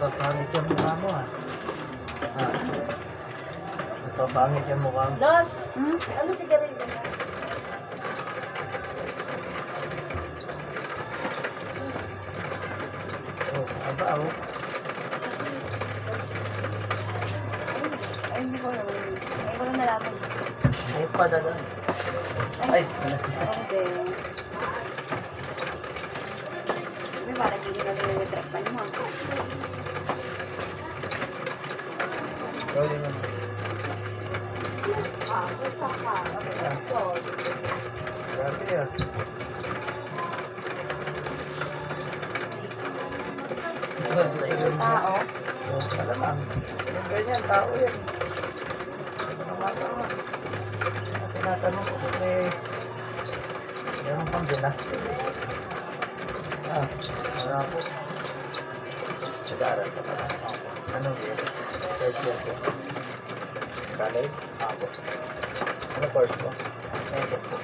Nagpapangit yung mukha mo ah. Ah. Nagpapangit yung mukha mo. Dos, ano sigarilyo mo? Oh, aba oh. Ay, hindi ko alam. Ay, ko na nalaman. Ay, pada doon. Ay, Okay. May parang hindi na nire-retract mo. gawin mo. Grabe ah. Tao? Oh, talagang. Yung ganyan, tao yan. Tinatanong ko kung meron pang ginastos. Ah, wala po. Nag-aaral ka pala. Anong year? First year po. College? Ako. Ano course po? Medicine po.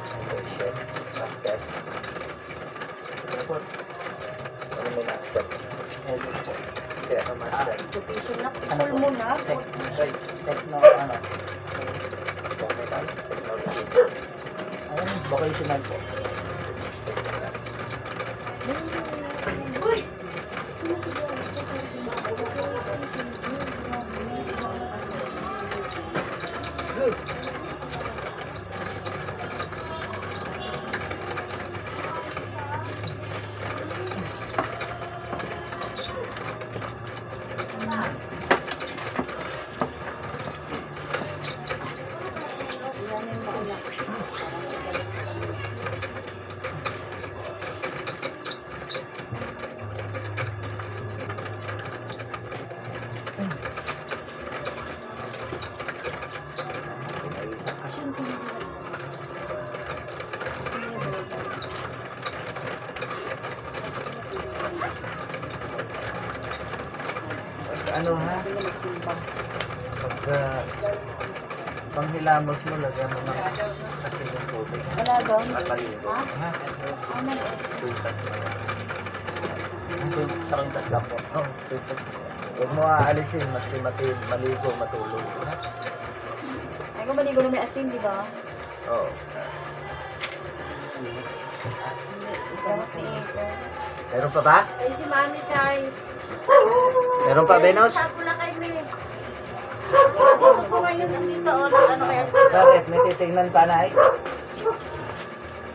Foundation. Master. Ano po? Ano may master? Medicine po. Kaya ano master? Education na. Ano Full po? mo na. Techno, ano? Technical, technology. Ayun, vocational po. Uy! Good. Ano ha? Pag panghilamos mo, lagyan mo ng kasi yung tubig. Wala doon. Kakaligo. Ha? Ha? Ano? Quintas mo yan. Sa quintas lang po. Oo, quintas. Huwag mo aalisin, maski maligo, matulog. Ha? Ay, kung maligo na may asin, di ba? Oo. Meron pa ba? Ay, si Mami Chay. Meron pa, Benos? Sapo lang kayo, May. Sapo ko ngayon nandito. Ano kaya? Bakit? May titignan pa na eh.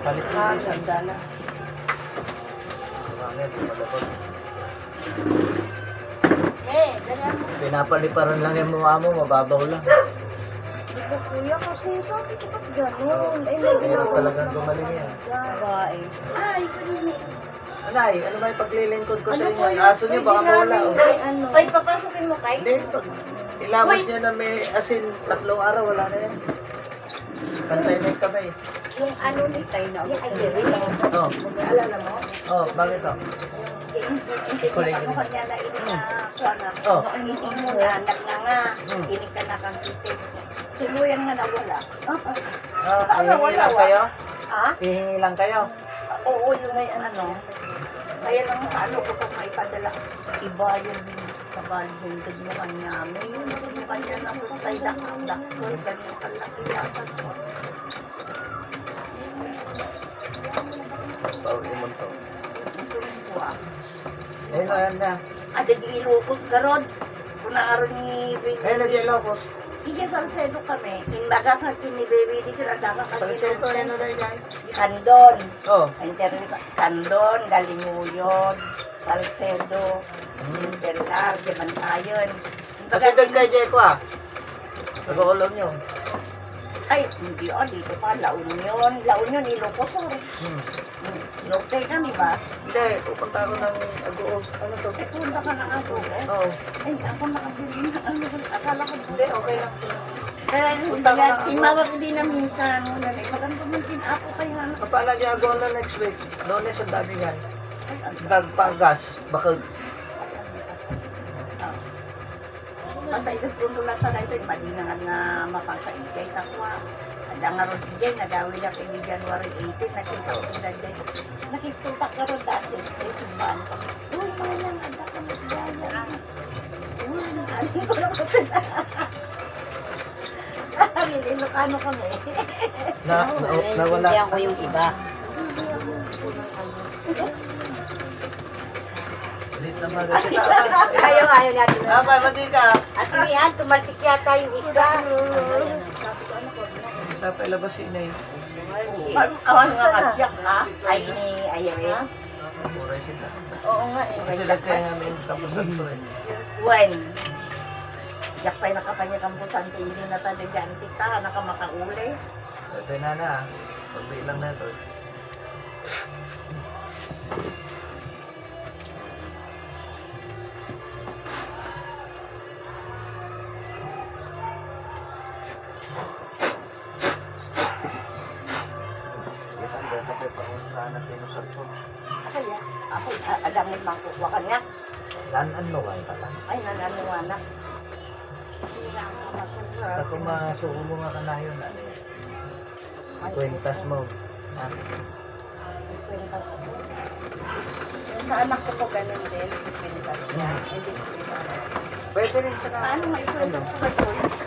Palit mo yung isang dala. Bakit? Malapot. Ganyan mo. Pinapaliparan lang yung mukha mo, mababaw lang. Ito, kuya, kasi bakit ba't ganun? Ay, may Meron talagang gumaling yan. babae. Ay, kanina. Anay, ano ba yung paglilingkod ko sa Ano inyo? po Ang yun? aso niyo baka mawala. Oh. Ano? Ay, papasukin mo kay? Hindi, pag ilabas niyo na may asin 3 araw, wala na yan. Pantay na yung kamay. Yung ano ni Tay na ako. Ay, Oh, alala mo? oh, bakit oh? Kuling ko kanya na ini na kuha na. Oh. Ano ini mo na anak na nga. Hmm. Ini ka na kang titik. Tuluyan na nawala. Oh, hihingi lang kayo? Ha? Hihingi lang kayo? Oo, yung may ano. Kaya lang sa ano ko kung may padala. Iba yung sa balbundod mo kanya. May yung kanya na tutay dakol. Ganyan kalaki yata. Pauwi mo to. Kuha. Ayun na, yan na. Ada di ilukos garod. Kung naaron ni Ayun na, Jelocos. Hindi Salcedo kami. Imbaga ka kini baby di sila daga ka Salcedo, ayun na rin yan. Kandon. Oh. Internet Kandon, Galinguyod, Salcedo, Bernal, Dimantayon. Kasi doon kay Jeko ah. Nag-uulong nyo. Ay, hindi dito pa. La Union. La Union, Ilocos. Lote kami ba? Hindi, pupunta ako ng Agoog. Ano to? Eh, punta ka na ako. Oo. Ay, ako nakabili na. Ano, akala ko Hindi, okay lang. Kaya hindi Punta ka nga, na ako. imawag din na minsan. Maganda mo din ako kayo nga. Kapala niya ako na next week. Lunes ang dami yan. Dagpagas. Baka Basta ito kung lang sa ito, madinangan nga mapangkaigay. Takwa, ada nga ron dyan, nagawi na kini January 18, nakita ko na dyan. Nakitutak ka ron dati, simbahan pa. Magkano kami? Nawala. Naiintindihan ko yung iba. Ulit na maganda. Ayaw natin. Aba, mati ka. At yan, tumalsik yata yung isa. Dapat labasin na yun. Awan nga kasyak ha? Ay ni Ayawin. Mura sila. Oo nga eh. Kasi nagkaya nga may kapusan to eh. When? Yak pa'y nakapanya kampusan ko, hindi na tayo dyan. Tita, nakamakauli. Ito na. Pagbilang na ito. Isang dahil kapit pa kung saan natin usap ko. Kaya, ako, adamit makukuha ka niya. Ano nga yung pala? Ay, nananuwanak. Ako masuko mo nga ka na yun. Ano yan? Kwentas mo. Ha? Yung sa anak ko po, ganun din. Pintas niya. Hindi ko pintas. Pwede rin sa Paano nga ikwento ko ba ito?